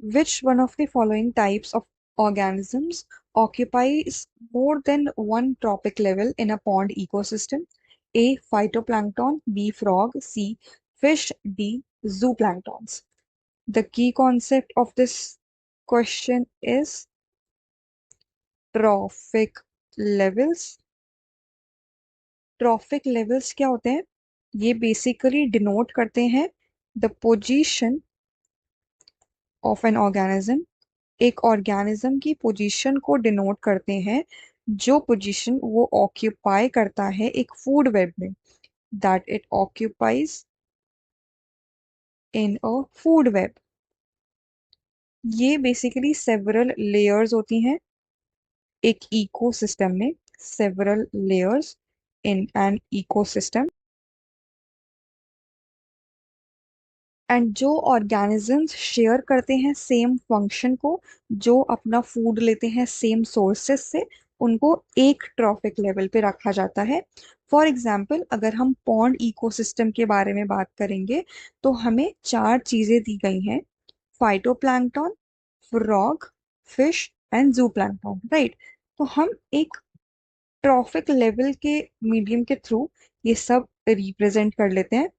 Which one of the following types of organisms occupies more than one trophic level in a pond ecosystem? A. Phytoplankton, B. Frog, C. Fish, D. Zooplanktons. The key concept of this question is trophic levels. Trophic levels क्या होते हैं? ये basically denote करते हैं the position of an organism. एक organism की position को denote करते हैं, जो पोजीशन वो ऑक्यूपाई करता है एक फूड वेब में, that it occupies in a food web. ये बेसिकली सेवरल लेयर्स होती हैं एक इकोसिस्टम में, several layers in an ecosystem. And जो ऑर्गेनिजम्स शेयर करते हैं सेम फंक्शन को, जो अपना फूड लेते हैं सेम सोर्सेस से, उनको एक ट्रॉफिक लेवल पे रखा जाता है। फॉर एग्जाम्पल, अगर हम पॉन्ड इकोसिस्टम के बारे में बात करेंगे तो हमें चार चीजें दी गई हैं: phytoplankton, frog, fish and जूप्लैंक्टन, right? तो हम एक ट्रॉफिक लेवल के मीडियम के थ्रू ये सब रिप्रेजेंट कर लेते हैं।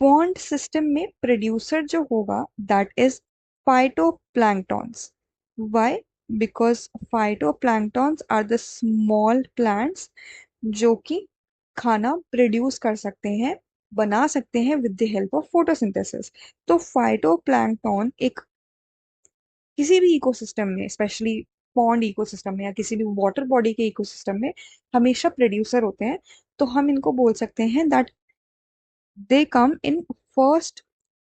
पॉन्ड सिस्टम में प्रोड्यूसर जो होगा that is phytoplanktons. Why? Because phytoplanktons are the small plants जो कि खाना प्रोड्यूस कर सकते हैं, बना सकते हैं with the help of photosynthesis. तो फाइटोप्लैंक्टन एक किसी भी इकोसिस्टम में, स्पेशली पॉन्ड इकोसिस्टम में या किसी भी वाटर बॉडी के इकोसिस्टम में, हमेशा प्रोड्यूसर होते हैं। तो हम इनको बोल सकते हैं that they come in first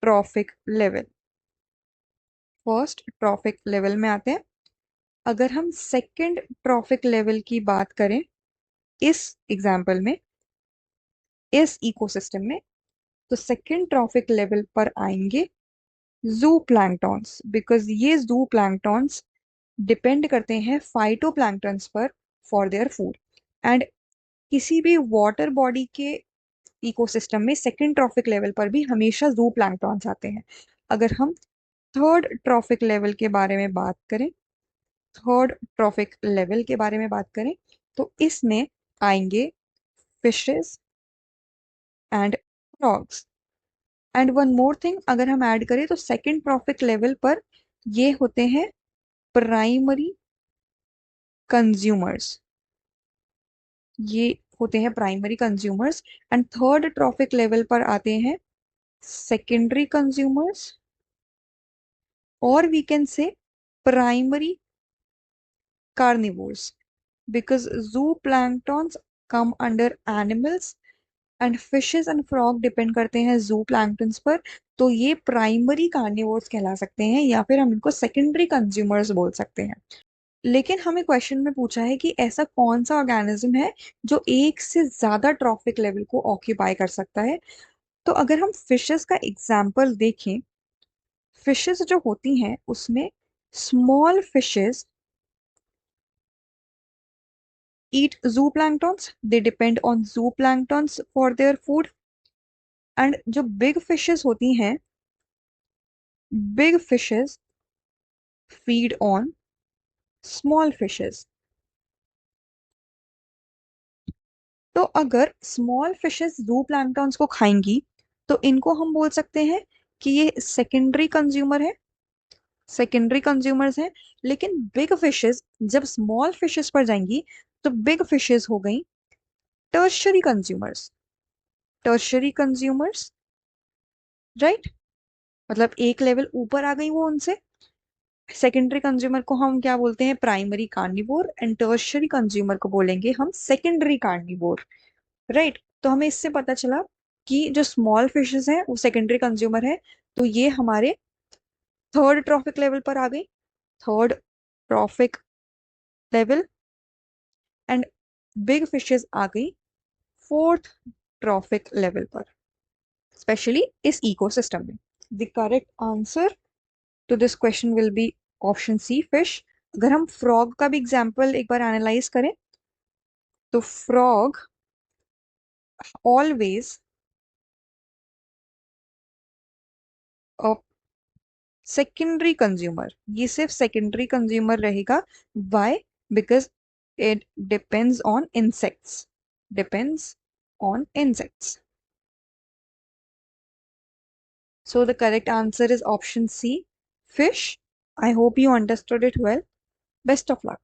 trophic level. First trophic level में आते हैं। अगर हम सेकंड ट्रॉफिक लेवल की बात करें इस एग्जाम्पल में, इस इकोसिस्टम में, तो सेकंड ट्रॉफिक लेवल पर आएंगे जू प्लैंक्टॉन्स, बिकॉज ये जू प्लैंक्टॉन्स डिपेंड करते हैं फाइटोप्लैंक्टन्स पर फॉर देयर फूड। एंड किसी भी वाटर बॉडी के इकोसिस्टम में सेकंड ट्रॉफिक लेवल पर भी हमेशा जू प्लैंक्टॉन्स आते हैं। अगर हम थर्ड ट्रॉफिक लेवल के बारे में बात करें, थर्ड ट्रॉफिक लेवल के बारे में बात करें तो इसमें आएंगे fishes and frogs. And one more thing अगर हम ऐड करें तो सेकंड ट्रॉफिक लेवल पर ये होते हैं प्राइमरी कंज्यूमर्स। ये होते हैं primary consumers. And third trophic level पर आते हैं सेकेंडरी कंज्यूमर्स, और we can say primary carnivores, because zooplanktons come under animals and fishes and frog depend करते हैं जू प्लैंक्टन्स पर। तो ये प्राइमरी कार्निवोर्स कहला सकते हैं, या फिर हम इनको सेकेंडरी कंज्यूमर्स बोल सकते हैं। लेकिन हमें क्वेश्चन में पूछा है कि ऐसा कौन सा ऑर्गेनिज्म है जो एक से ज्यादा ट्रॉफिक लेवल को ऑक्यूपाई कर सकता है। तो अगर हम फिशेस का एग्जाम्पल देखें, फिशेस जो होती हैं उसमें small fishes eat zooplanktons, they depend on zooplanktons for their food। And जो बिग फिशेस होती हैं, big fishes feed on small fishes. तो अगर स्मॉल फिशेस जूप्लैंक्टन्स को खाएंगी तो इनको हम बोल सकते हैं कि ये सेकेंडरी कंज्यूमर है, सेकेंडरी कंज्यूमर्स हैं। लेकिन बिग फिशेस जब स्मॉल फिशेस पर जाएंगी तो बिग फिशेस हो गई tertiary consumers, tertiary consumers, right? मतलब एक लेवल ऊपर आ गई वो उनसे। सेकेंडरी कंज्यूमर को हम क्या बोलते हैं? Primary carnivore. And tertiary consumer को बोलेंगे हम सेकेंडरी कार्निवोर, राइट? तो हमें इससे पता चला कि जो स्मॉल फिशेस हैं वो सेकेंडरी कंज्यूमर है। तो ये हमारे थर्ड ट्रॉफिक लेवल पर आ गई, third trophic level. And big fishes आ गई फोर्थ ट्रॉफिक लेवल पर, स्पेशली इस इकोसिस्टम में। The correct answer to this question will be option C, fish. अगर हम फ्रॉग का भी एग्जाम्पल एक बार एनालाइज करें तो फ्रॉग ऑलवेज सेकेंडरी कंज्यूमर, ये सिर्फ सेकेंडरी कंज्यूमर रहेगा। Why? Because it depends on insects, depends on insects. So the correct answer is option C, fish. I hope you understood it well. Best of luck.